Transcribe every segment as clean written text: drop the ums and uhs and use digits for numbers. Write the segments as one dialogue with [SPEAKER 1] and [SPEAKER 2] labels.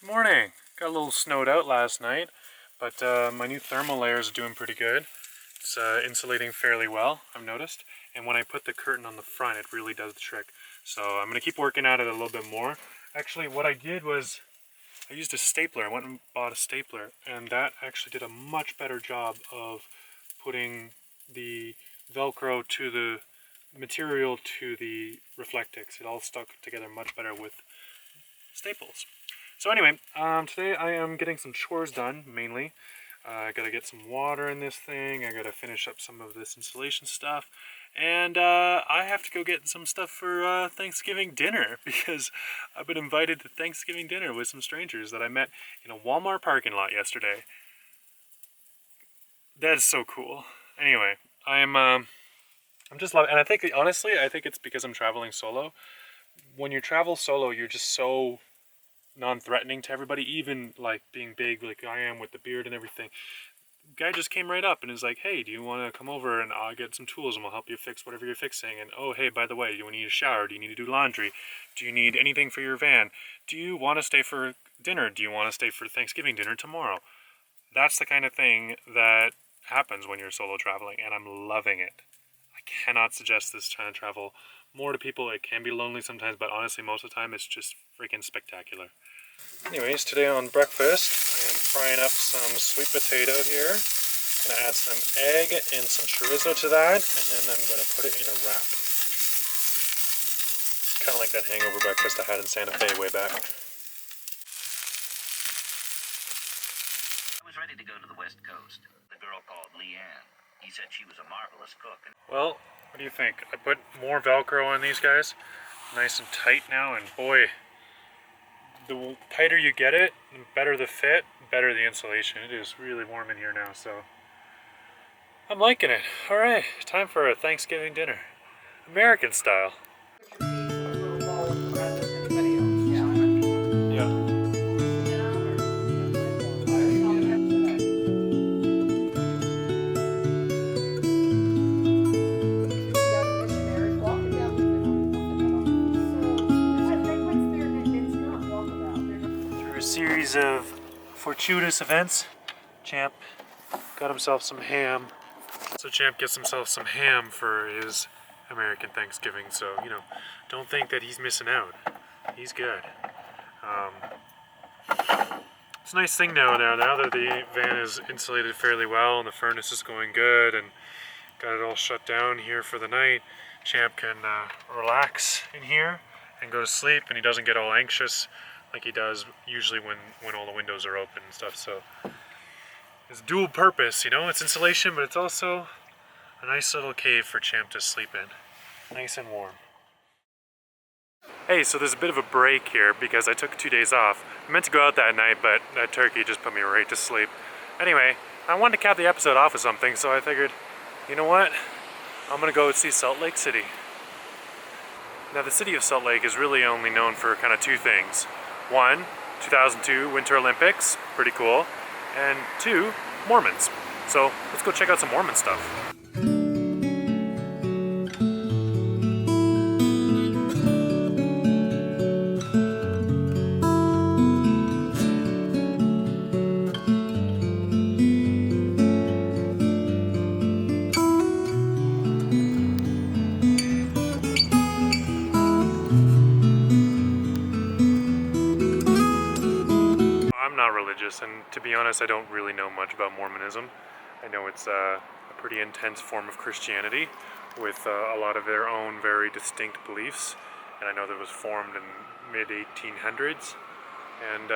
[SPEAKER 1] Good morning. Got a little snowed out last night, but my new thermal layer is doing pretty good. It's insulating fairly well, I've noticed. And when I put the curtain on the front, it really does the trick. So I'm going to keep working at it a little bit more. Actually, what I did was I used a stapler. I went and bought a stapler, and that actually did a much better job of putting the Velcro to the material to the Reflectix. It all stuck together much better with staples. So anyway, today I am getting some chores done, mainly. I gotta get some water in this thing, I gotta finish up some of this insulation stuff, and I have to go get some stuff for Thanksgiving dinner, because I've been invited to Thanksgiving dinner with some strangers that I met in a Walmart parking lot yesterday. That is so cool. Anyway, I'm just loving, and I think, honestly, I think it's because I'm traveling solo. When you travel solo, you're just so non-threatening to everybody, even like being big like I am with the beard and everything. Guy just came right up and is like, hey, do you want to come over and I'll get some tools and we'll help you fix whatever you're fixing. And oh, hey, by the way, do you need a shower? Do you need to do laundry? Do you need anything for your van? Do you want to stay for dinner? Do you want to stay for Thanksgiving dinner tomorrow? That's the kind of thing that happens when you're solo traveling, and I'm loving it. I cannot suggest this kind of travel more to people. It can be lonely sometimes, but honestly, most of the time, it's just freaking spectacular. Anyways, today on breakfast, I am frying up some sweet potato here. I'm going to add some egg and some chorizo to that, and then I'm going to put it in a wrap. Kind of like that hangover breakfast I had in Santa Fe way back.
[SPEAKER 2] I was ready to go to the West Coast. The girl called Leanne. He said she was a marvelous cook.
[SPEAKER 1] Well, what do you think? I put more Velcro on these guys. Nice and tight now, and boy, the tighter you get it, the better the fit, better the insulation. It is really warm in here now, so I'm liking it. Alright, time for a Thanksgiving dinner. American style. Yeah. Through a series of fortuitous events, Champ got himself some ham. So Champ gets himself some ham for his American Thanksgiving, so, you know, don't think that he's missing out. He's good. It's a nice thing now that the van is insulated fairly well and the furnace is going good and got it all shut down here for the night. Champ can relax in here and go to sleep, and he doesn't get all anxious like he does usually when all the windows are open and stuff. So it's dual purpose, you know, it's insulation, but it's also a nice little cave for Champ to sleep in. Nice and warm. Hey, so there's a bit of a break here because I took 2 days off. I meant to go out that night, but that turkey just put me right to sleep. Anyway, I wanted to cap the episode off with something, so I figured, you know what? I'm gonna go see Salt Lake City. Now, the city of Salt Lake is really only known for kind of two things. One, 2002 Winter Olympics, pretty cool. And two, Mormons. So let's go check out some Mormon stuff. I'm not religious, and to be honest, I don't really know much about Mormonism. I know it's a pretty intense form of Christianity with a lot of their own very distinct beliefs, and I know that it was formed in mid-1800s. And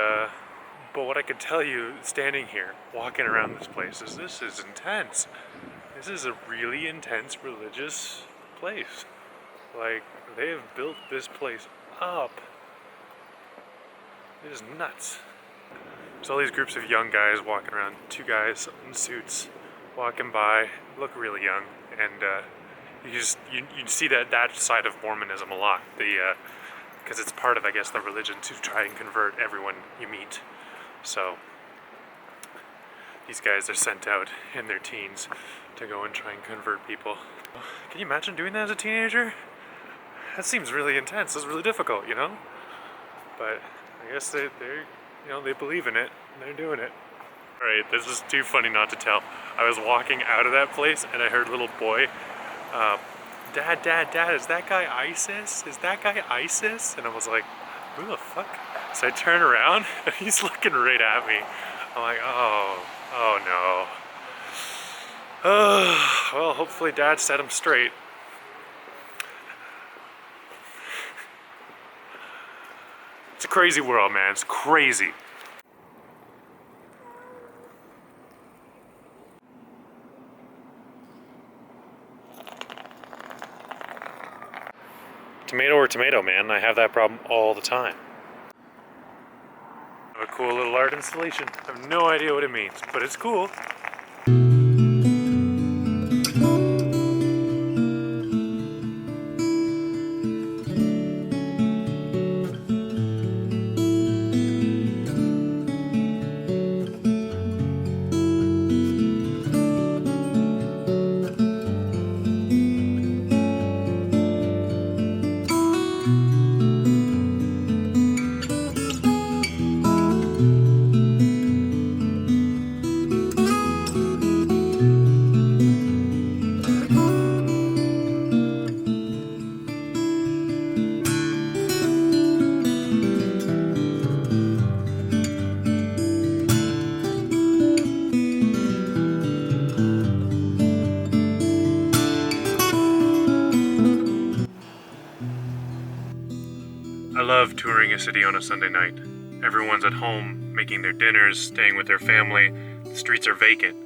[SPEAKER 1] but what I can tell you, standing here, walking around this place, is this is intense. This is a really intense religious place. Like, they have built this place up. It is nuts. There's all these groups of young guys walking around, two guys in suits walking by, look really young, and you see that side of Mormonism a lot, because it's part of, I guess, the religion to try and convert everyone you meet. So these guys are sent out in their teens to go and try and convert people. Can you imagine doing that as a teenager? That seems really intense. It's really difficult, you know? But I guess they're you know, they believe in it and they're doing it. All right, this is too funny not to tell. I was walking out of that place and I heard a little boy, Dad, is that guy ISIS? Is that guy ISIS? And I was like, who the fuck? So I turn around and he's looking right at me. I'm like, oh no. Well, hopefully Dad set him straight. It's a crazy world, man. It's crazy. Tomato or tomato, man. I have that problem all the time. I have a cool little art installation. I have no idea what it means, but it's cool. I love touring a city on a Sunday night. Everyone's at home, making their dinners, staying with their family. The streets are vacant.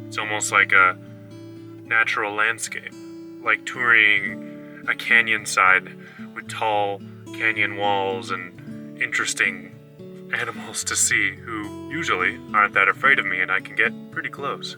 [SPEAKER 1] It's almost like a natural landscape, like touring a canyon side with tall canyon walls and interesting animals to see who usually aren't that afraid of me, and I can get pretty close.